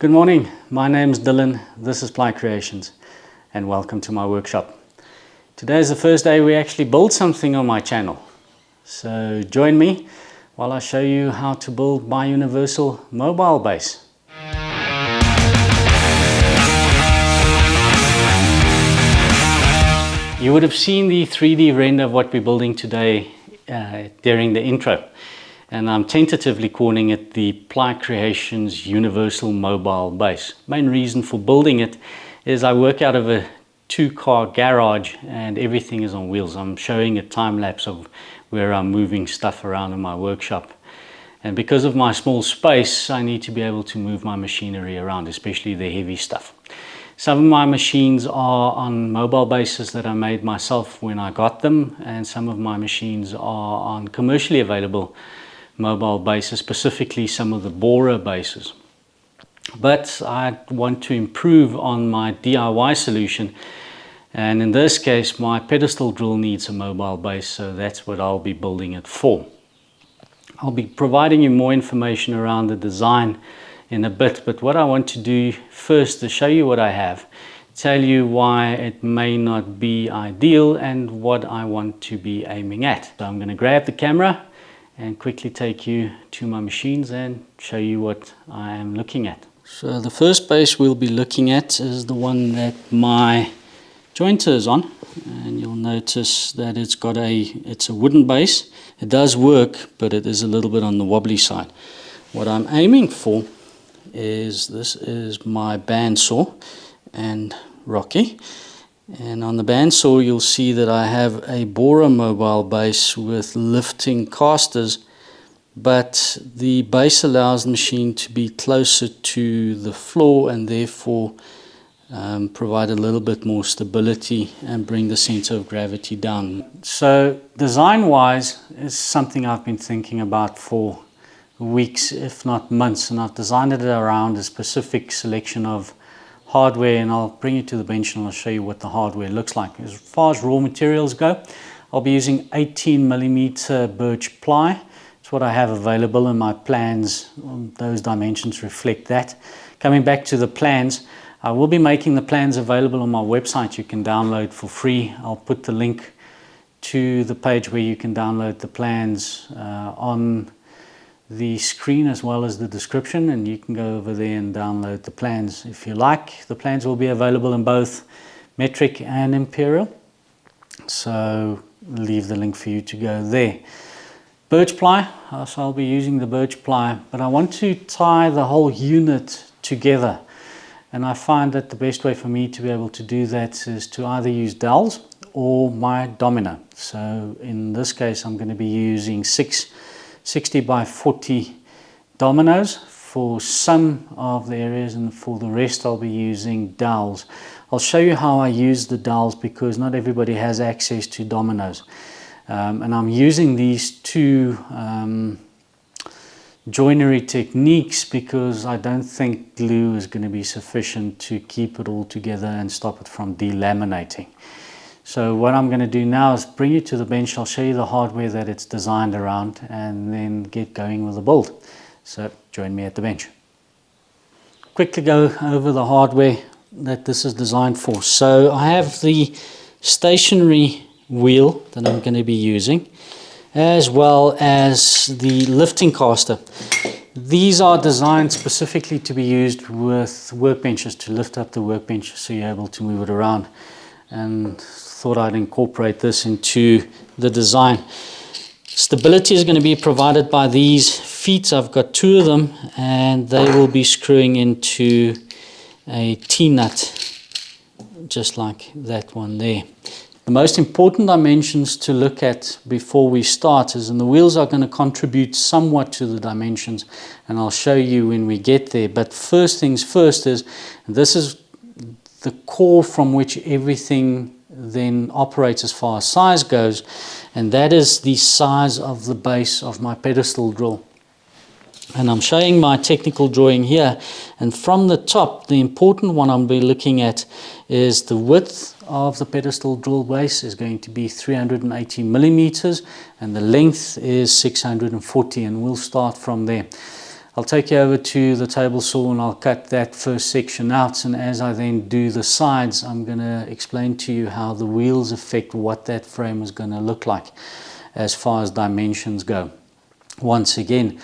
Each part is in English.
Good morning, my name's Dylan, this is PlyCreations and welcome to my workshop. Today is the first day we actually build something on my channel. So join me while I show you how to build my universal mobile base. You would have seen the 3D render of what we're building today during the intro. And I'm tentatively calling it the PlyCreations Universal Mobile Base. Main reason for building it is I work out of a 2-car garage and everything is on wheels. I'm showing a time lapse of where I'm moving stuff around in my workshop. And because of my small space, I need to be able to move my machinery around, especially the heavy stuff. Some of my machines are on mobile bases that I made myself when I got them, and some of my machines are on commercially available mobile bases, specifically some of the borer bases. But I want to improve on my DIY solution, and in this case my pedestal drill needs a mobile base, so that's what I'll be building it for. I'll be providing you more information around the design in a bit, but what I want to do first is show you what I have, tell you why it may not be ideal and what I want to be aiming at. So I'm going to grab the camera and quickly take you to my machines and show you what I am looking at. So the first base we'll be looking at is the one that my jointer is on, and you'll notice that it's a wooden base. It does work, but it is a little bit on the wobbly side. What I'm aiming for is, this is my bandsaw and Rocky. And on the bandsaw you'll see that I have a borer mobile base with lifting casters, but the base allows the machine to be closer to the floor and therefore provide a little bit more stability and bring the center of gravity down. So design wise is something I've been thinking about for weeks if not months, and I've designed it around a specific selection of hardware, and I'll bring you to the bench and I'll show you what the hardware looks like. As far as raw materials go, I'll be using 18mm birch ply. It's what I have available, and my plans, those dimensions reflect that. Coming back to the plans, I will be making the plans available on my website. You can download for free. I'll put the link to the page where you can download the plans on the screen as well as the description, and you can go over there and download the plans if you like. The plans will be available in both metric and imperial, so leave the link for you to go there. Birch ply, so I'll be using the birch ply, but I want to tie the whole unit together, and I find that the best way for me to be able to do that is to either use Dowels or my Domino. So in this case I'm going to be using 60 by 40 Dominos for some of the areas, and for the rest I'll be using Dowels. I'll show you how I use the Dowels because not everybody has access to Dominos. And I'm using these two Joinery Techniques because I don't think glue is going to be sufficient to keep it all together and stop it from delaminating. So what I'm going to do now is bring you to the bench. I'll show you the hardware that it's designed around and then get going with the build. So join me at the bench. Quickly go over the hardware that this is designed for. So I have the stationary wheel that I'm going to be using, as well as the lifting caster. These are designed specifically to be used with workbenches, to lift up the workbench so you're able to move it around, and thought I'd incorporate this into the design. Stability is going to be provided by these feet. I've got 2 of them, and they will be screwing into a T-nut just like that one there. The most important dimensions to look at before we start is, and the wheels are going to contribute somewhat to the dimensions, and I'll show you when we get there. But first things first is, this is the core from which everything then operates as far as size goes, and that is the size of the base of my pedestal drill. And I'm showing my technical drawing here, and from the top the important one I'll be looking at is the width of the pedestal drill base is going to be 380 millimeters and the length is 640, and we'll start from there. I'll take you over to the table saw and I'll cut that first section out, and as I then do the sides, I'm going to explain to you how the wheels affect what that frame is going to look like as far as dimensions go. Once again,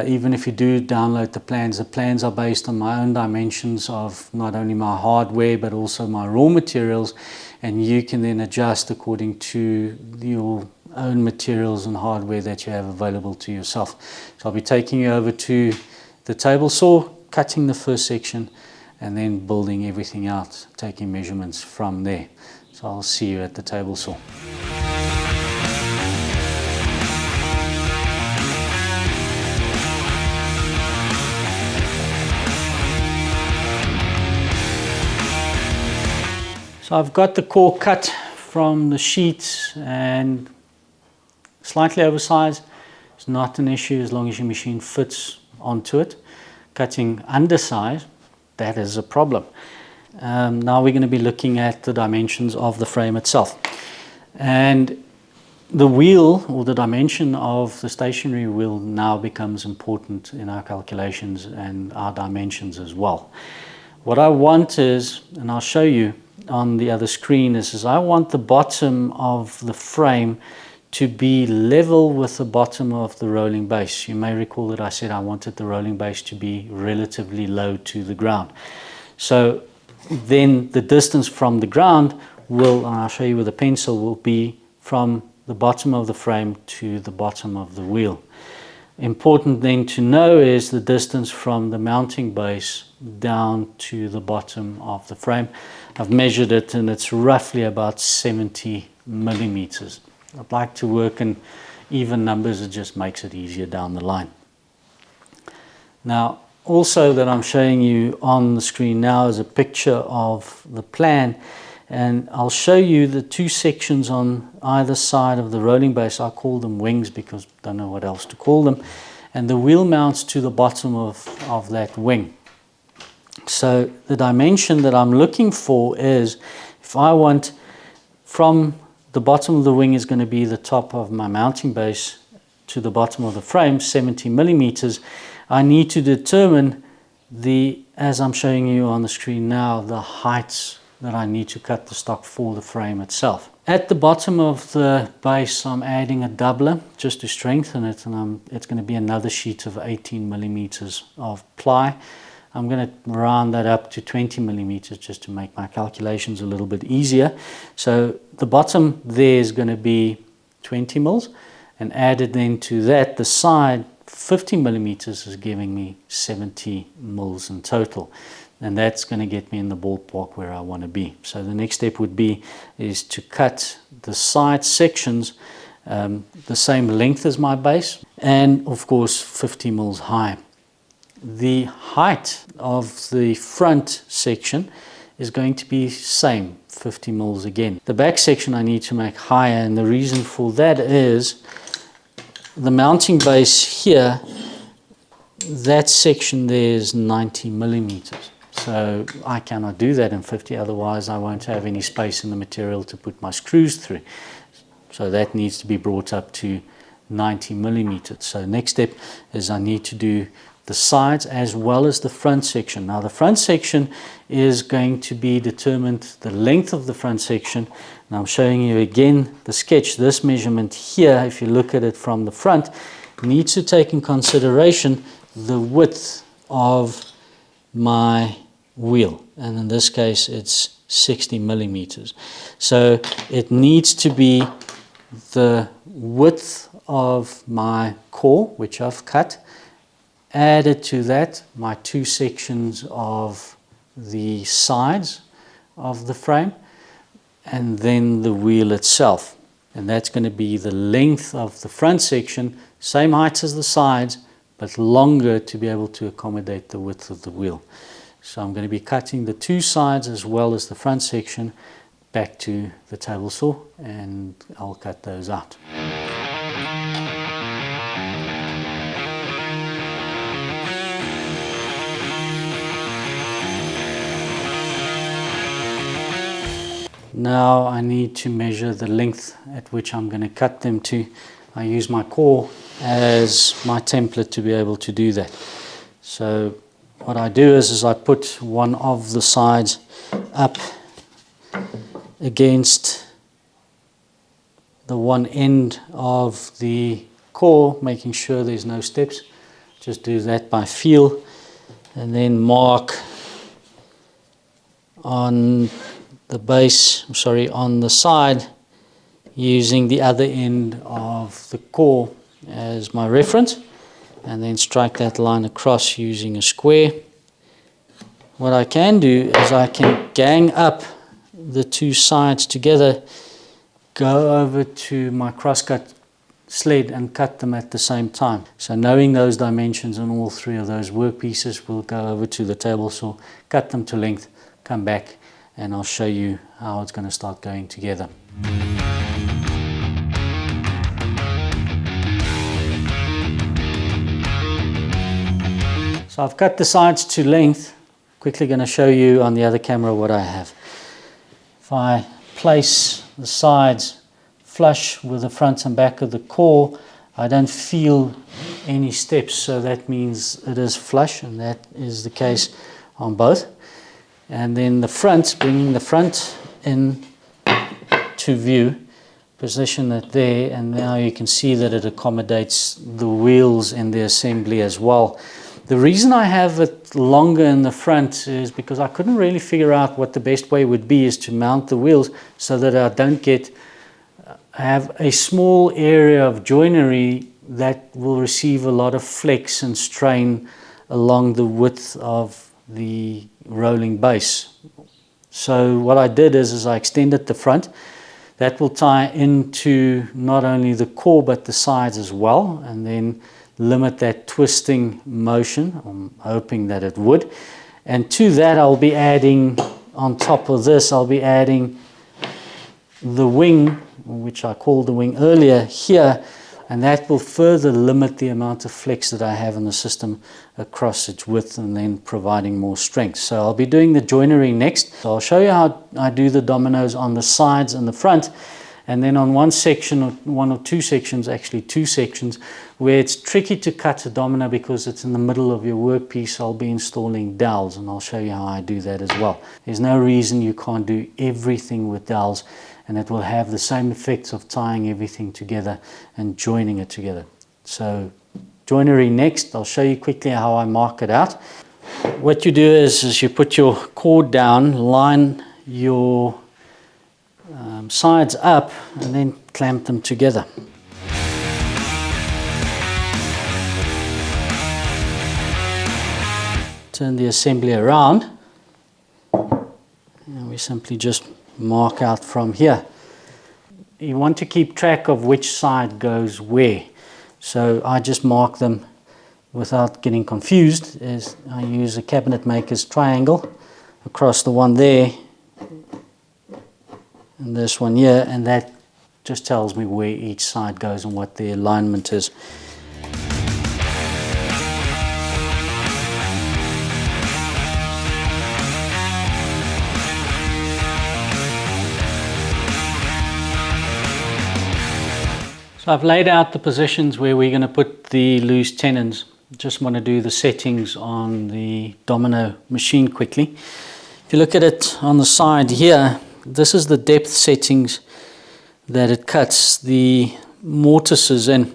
even if you do download the plans are based on my own dimensions of not only my hardware but also my raw materials, and you can then adjust according to your own materials and hardware that you have available to yourself. So I'll be taking you over to the table saw, cutting the first section and then building everything out, taking measurements from there. So I'll see you at the table saw. So I've got the core cut from the sheet and slightly oversized. It's not an issue as long as your machine fits onto it. Cutting undersized, that is a problem. Now we're going to be looking at the dimensions of the frame itself. And the wheel, or the dimension of the stationary wheel, now becomes important in our calculations and our dimensions as well. What I want is, and I'll show you on the other screen, is I want the bottom of the frame to be level with the bottom of the rolling base. You may recall that I said I wanted the rolling base to be relatively low to the ground. So then the distance from the ground will, and I'll show you with a pencil, will be from the bottom of the frame to the bottom of the wheel. Important then to know is the distance from the mounting base down to the bottom of the frame. I've measured it and it's roughly about 70 millimeters. I'd like to work in even numbers, it just makes it easier down the line. Now, also that I'm showing you on the screen now is a picture of the plan, and I'll show you the two sections on either side of the rolling base. I call them wings because I don't know what else to call them, and the wheel mounts to the bottom of that wing. So the dimension that I'm looking for is, if I want from the bottom of the wing is going to be the top of my mounting base to the bottom of the frame, 70 millimeters, I need to determine as I'm showing you on the screen now, the heights that I need to cut the stock for the frame itself. At the bottom of the base, I'm adding a doubler just to strengthen it, and it's going to be another sheet of 18 millimeters of ply. I'm going to round that up to 20 millimeters just to make my calculations a little bit easier. So the bottom there is going to be 20 mils, and added then to that, the side 50 millimeters is giving me 70 mils in total. And that's going to get me in the ballpark where I want to be. So the next step would be is to cut the side sections the same length as my base, and of course 50 mils high. The height of the front section is going to be same, 50 mils again. The back section I need to make higher, and the reason for that is the mounting base here, that section there is 90 millimeters. So I cannot do that in 50, otherwise I won't have any space in the material to put my screws through. So that needs to be brought up to 90 millimeters. So next step is I need to do the sides as well as the front section. Now the front section is going to be determined, the length of the front section. And I'm showing you again the sketch. This measurement here, if you look at it from the front, needs to take in consideration the width of my wheel, and in this case it's 60 millimeters. So it needs to be the width of my core, which I've cut, added to that my two sections of the sides of the frame, and then the wheel itself, and that's going to be the length of the front section, same height as the sides but longer to be able to accommodate the width of the wheel. So I'm going to be cutting the two sides as well as the front section back to the table saw, and I'll cut those out. Now I need to measure the length at which I'm going to cut them to. I use my core as my template to be able to do that. So what I do is I put one of the sides up against the one end of the core, making sure there's no steps. Just do that by feel, and then mark on the base, on the side, using the other end of the core as my reference, and then strike that line across using a square. What I can do is I can gang up the two sides together, go over to my crosscut sled and cut them at the same time. So knowing those dimensions on all three of those workpieces, we'll go over to the table saw, cut them to length, come back, and I'll show you how it's going to start going together. So I've cut the sides to length. Quickly going to show you on the other camera what I have. If I place the sides flush with the front and back of the core, I don't feel any steps, so that means it is flush, and that is the case on both. And then the front, bringing the front in to view, position it there, and now you can see that it accommodates the wheels in the assembly as well. The reason I have it longer in the front is because I couldn't really figure out what the best way would be is to mount the wheels so that I don't have a small area of joinery that will receive a lot of flex and strain along the width of the rolling base. So what I did is I extended the front. That will tie into not only the core but the sides as well, and then limit that twisting motion. I'm hoping that it would. And to that I'll be adding, on top of this, I'll be adding the wing, which I called the wing earlier, here, and that will further limit the amount of flex that I have in the system across its width, and then providing more strength. So I'll be doing the joinery next. So I'll show you how I do the dominoes on the sides and the front, and then on one section, or one or two sections, actually two sections, where it's tricky to cut a domino because it's in the middle of your workpiece, I'll be installing dowels, and I'll show you how I do that as well. There's no reason you can't do everything with dowels, and it will have the same effects of tying everything together and joining it together. So joinery next. I'll show you quickly how I mark it out. What you do is you put your cord down, line your sides up, and then clamp them together. Turn the assembly around, and we simply just mark out from here. You want to keep track of which side goes where, so I just mark them without getting confused. As I use a cabinet maker's triangle across the one there and this one here, and that just tells me where each side goes and what the alignment is. So I've laid out the positions where we're going to put the loose tenons. Just want to do the settings on the domino machine quickly. If you look at it on the side here, this is the depth settings that it cuts the mortises in.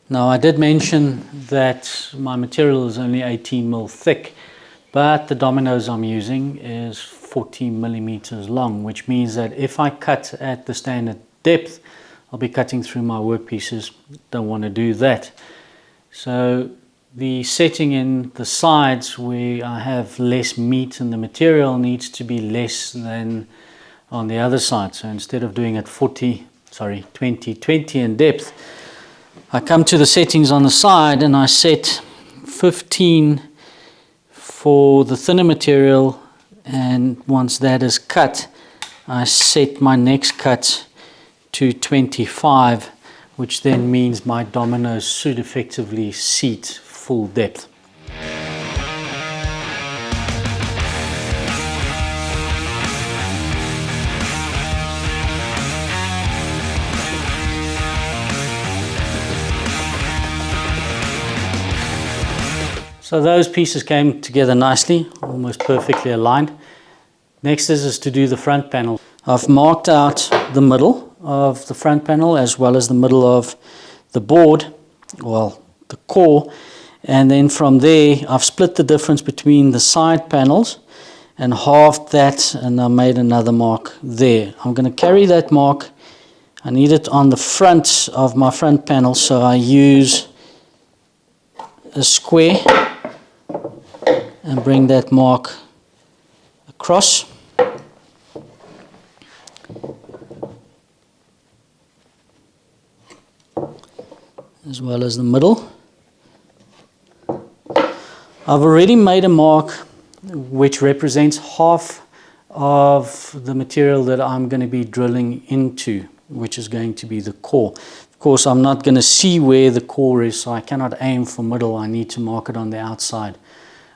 Now I did mention that my material is only 18mm thick, but the dominoes I'm using is 40mm long, which means that if I cut at the standard depth, I'll be cutting through my workpieces. Don't want to do that. So the setting in the sides where I have less meat in the material needs to be less than on the other side. So instead of doing it 20 in depth, I come to the settings on the side and I set 15 for the thinner material, and once that is cut, I set my next cut to 25, which then means my dominoes should effectively seat full depth. So those pieces came together nicely, almost perfectly aligned. Next is to do the front panel. I've marked out the middle of the front panel as well as the middle of the board, well, the core, and then from there I've split the difference between the side panels and halved that, and I made another mark there. I'm going to carry that mark. I need it on the front of my front panel, so I use a square and bring that mark across. As well as the middle. I've already made a mark which represents half of the material that I'm going to be drilling into, which is going to be the core. Of course, I'm not going to see where the core is, so I cannot aim for middle. I need to mark it on the outside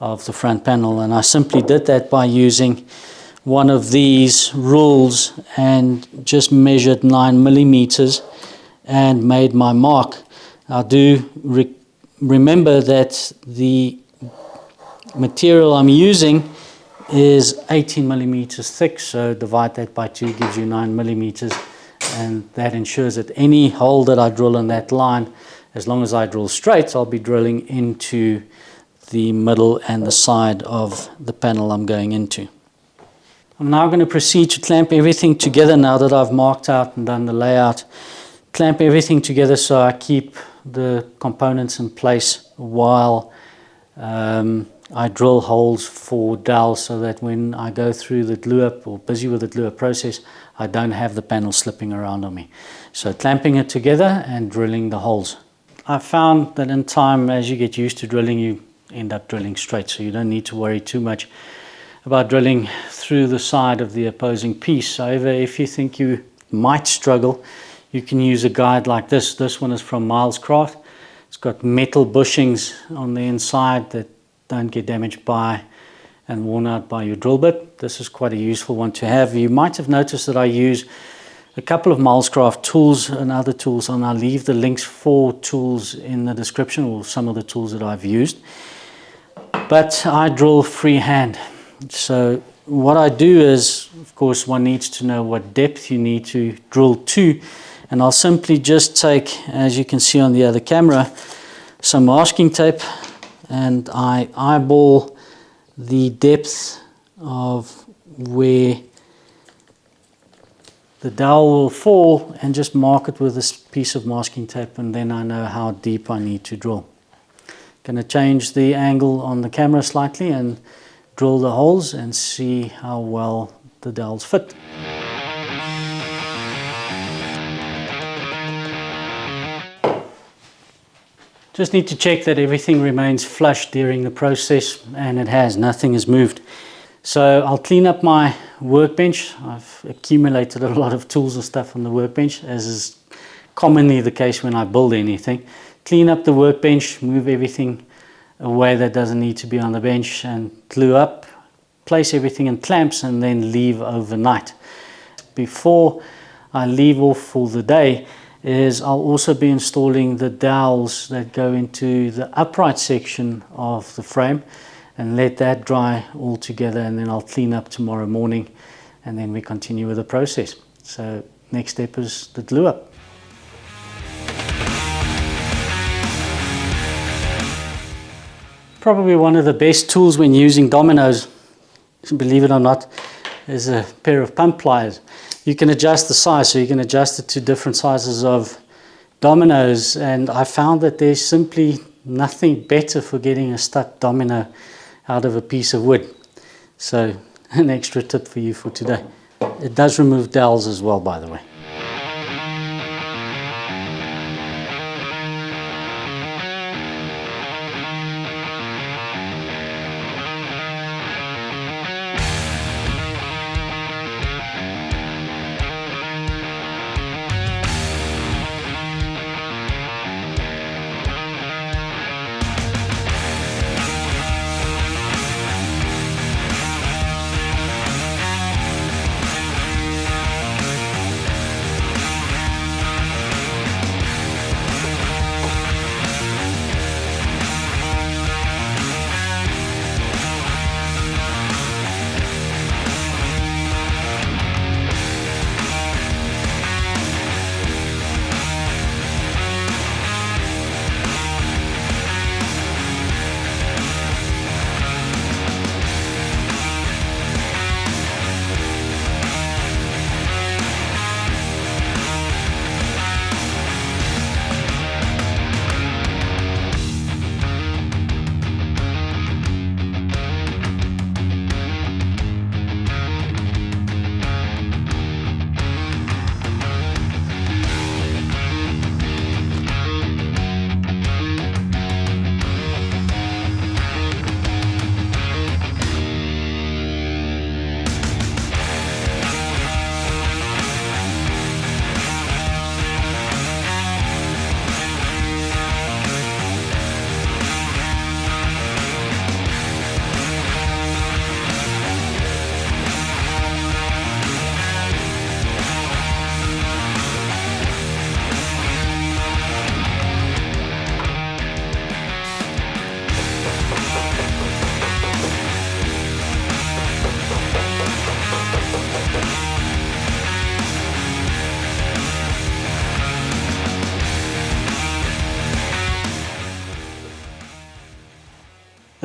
of the front panel, and I simply did that by using one of these rules and just measured 9 millimeters and made my mark. I do remember that the material I'm using is 18 millimeters thick, so divide that by 2 gives you 9 millimeters, and that ensures that any hole that I drill in that line, as long as I drill straight, I'll be drilling into the middle and the side of the panel I'm going into. I'm now going to proceed to clamp everything together now that I've marked out and done the layout. Clamp everything together so I keep the components in place while I drill holes for dowels, so that when I go through the glue up or busy with the glue up process, I don't have the panel slipping around on me. So clamping it together and drilling the holes. I found that in time, as you get used to drilling, you end up drilling straight, so you don't need to worry too much about drilling through the side of the opposing piece. However, if you think you might struggle, you can use a guide like this. This one is from Miles Craft. It's got metal bushings on the inside that don't get damaged by and worn out by your drill bit. This is quite a useful one to have. You might have noticed that I use a couple of Miles Craft tools and other tools, and I'll leave the links for tools in the description, or some of the tools that I've used. But I drill freehand. So what I do is, of course, one needs to know what depth you need to drill to, and I'll simply just take, as you can see on the other camera, some masking tape, and I eyeball the depth of where the dowel will fall and just mark it with this piece of masking tape, and then I know how deep I need to drill. Going to change the angle on the camera slightly and drill the holes and see how well the dowels fit. Just need to check that everything remains flush during the process, and it has, nothing has moved. So I'll clean up my workbench. I've accumulated a lot of tools and stuff on the workbench, as is commonly the case when I build anything. Clean up the workbench, move everything away that doesn't need to be on the bench, and glue up, place everything in clamps, and then leave overnight. Before I leave off for the day, I'll also be installing the dowels that go into the upright section of the frame, and let that dry all together, and then I'll clean up tomorrow morning, and then we continue with the process. So next step is the glue up. Probably one of the best tools when using Dominos, believe it or not, is a pair of pump pliers. You can adjust the size, so you can adjust it to different sizes of dominoes, and I found that there's simply nothing better for getting a stuck domino out of a piece of wood. So an extra tip for you for today. It does remove dowels as well, by the way.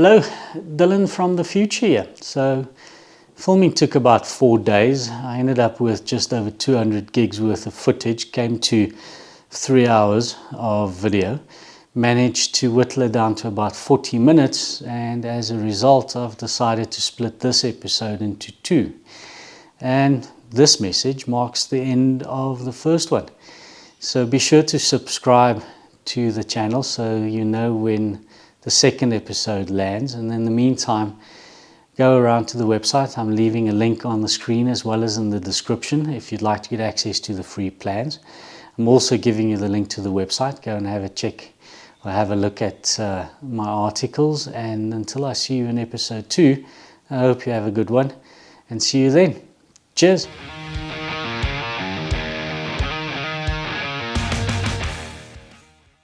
Hello, Dylan from the future here. So filming took about 4 days. I ended up with just over 200 gigs worth of footage, came to 3 hours of video, managed to whittle it down to about 40 minutes, and as a result I've decided to split this episode into 2. And this message marks the end of the first one. So be sure to subscribe to the channel so you know when the second episode lands, and in the meantime go around to the website. I'm leaving a link on the screen as well as in the description if you'd like to get access to the free plans. I'm also giving you the link to the website. Go and have a check or have a look at my articles, and until I see you in episode 2, I hope you have a good one and see you then. Cheers.